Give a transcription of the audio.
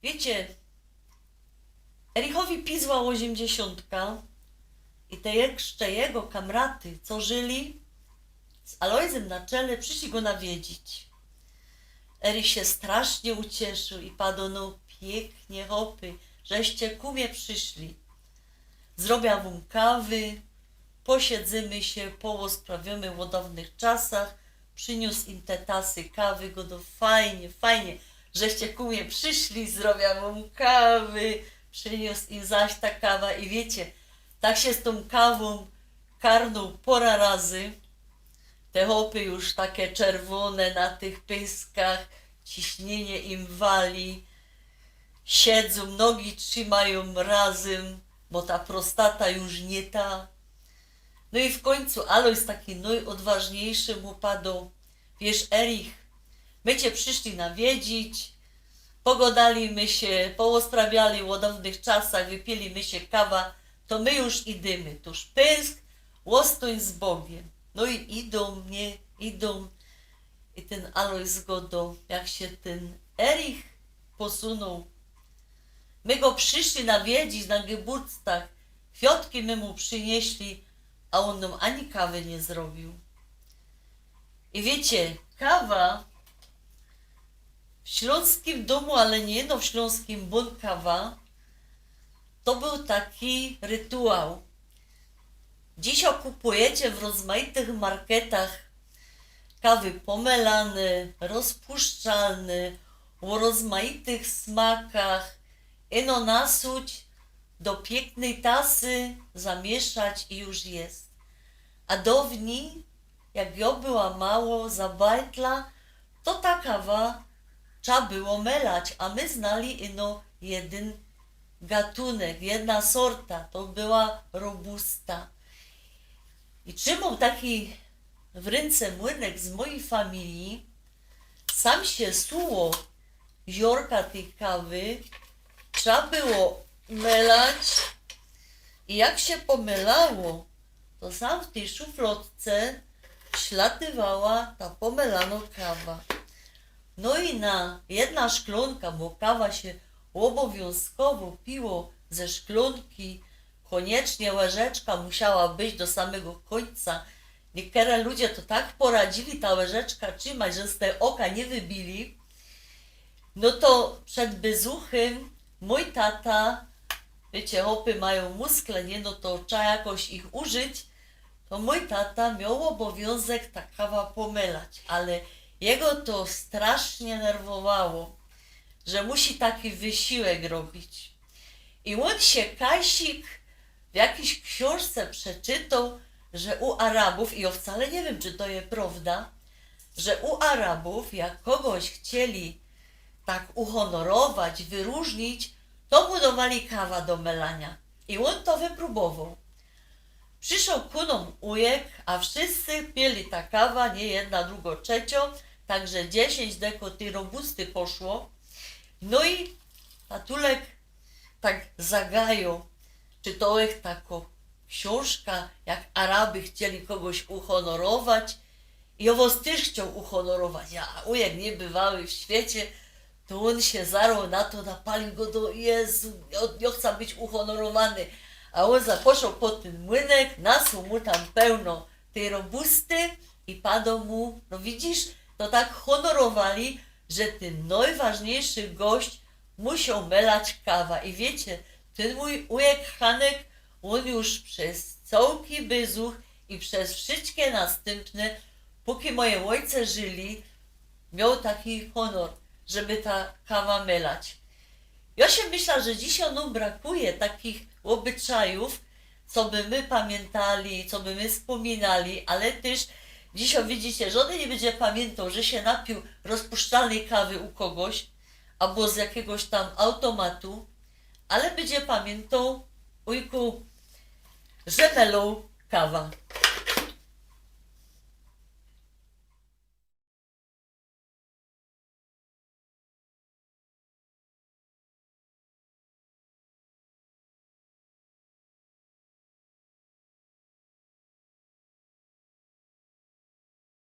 Wiecie, Erichowi pizła 80 i te jeszcze jego kamraty, co żyli z Alojzem na czele, przyszli go nawiedzić. Erich się strasznie ucieszył i padł, no pięknie, hopy, żeście ku mnie przyszli. Zrobię wam kawy, posiedzymy się, porozprawiamy o dawnych czasach. Przyniósł im te tasy kawy, go do fajnie, fajnie, żeście ku mnie przyszli, zrobię wam kawy. Przyniósł im zaś ta kawa i wiecie, tak się z tą kawą karnął pora razy. Te hopy już takie czerwone na tych pyskach, ciśnienie im wali, siedzą, nogi trzymają razem, bo ta prostata już nie ta. No i w końcu Alojz taki najodważniejszy mu padł, wiesz Erich, my cię przyszli nawiedzić, pogodaliśmy się, porozprawiali o dawnych czasach, wypiliśmy się kawa, to my już idziemy, tuż pysk, łostoń z Bogiem. No i idą i ten Alojz zgodą, jak się ten Erich posunął. My go przyszli nawiedzić na Geburtstag, kwiatki my mu przynieśli, a on nam ani kawy nie zrobił. I wiecie, kawa w śląskim domu, ale nie no w śląskim, bo kawa to był taki rytuał. Dzisiaj kupujecie w rozmaitych marketach kawy pomelane, rozpuszczalne, o rozmaitych smakach, ino nasuć do pięknej tasy, zamieszać i już jest. A dawniej, jak ja była mało za bajtla, to ta kawa trzeba było melać, a my znali ino jeden gatunek, jedna sorta, to była robusta. I trzymał taki w ręce młynek z mojej familii, sam się suło ziorka tej kawy, trzeba było melać i jak się pomylało, to sam w tej szuflotce ślatywała ta pomelana kawa. No i na jedna szklonka, bo kawa się obowiązkowo piło ze szklonki, koniecznie łyżeczka musiała być do samego końca. Niektóre ludzie to tak poradzili ta łyżeczka trzymać, że z te oka nie wybili. No to przed bezuchem mój tata, wiecie, hopy mają muskle, nie, no to trzeba jakoś ich użyć, to mój tata miał obowiązek ta kawa pomylać, ale jego to strasznie nerwowało, że musi taki wysiłek robić. I on się Kasik w jakiejś książce przeczytał, że u Arabów, i ja wcale nie wiem, czy to jest prawda, że u Arabów, jak kogoś chcieli tak uhonorować, wyróżnić, to mu dawali kawa do melania. I on to wypróbował. Przyszedł ku nam ujek, a wszyscy pili ta kawa, nie jedna, druga, trzecia, także 10 deko tej robusty poszło. No i tatulek tak zagają, czy to jest taka książka, jak Araby chcieli kogoś uhonorować i owoc też chciał uhonorować, a ujek niebywały w świecie, to on się zarął na to, napalił go do Jezu, ja chcę być uhonorowany, a on poszedł pod ten młynek, nasł mu tam pełno tej robusty i padł mu, no widzisz, to tak honorowali, że ten najważniejszy gość musiał melać kawa. I wiecie, ten mój ujek Hanek, on już przez całki bezuch i przez wszystkie następne, póki moje ojce żyli, miał taki honor, żeby ta kawa melać. Ja się myślę, że dzisiaj nam brakuje takich obyczajów, co by my pamiętali, co by my wspominali, ale też dzisiaj widzicie, żaden nie będzie pamiętał, że się napił rozpuszczalnej kawy u kogoś, albo z jakiegoś tam automatu, ale będzie pamiętał, ujku, że melą kawa.